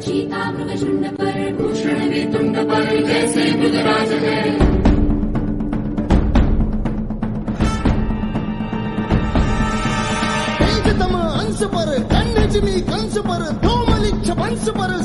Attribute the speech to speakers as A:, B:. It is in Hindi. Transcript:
A: चीता मृगशुंड पर, भूषण भी तुंड पर, जैसे मृगराज है।
B: तेजतम अंश पर, खंडजमी कंस पर, धूमलिच्छ वंश पर,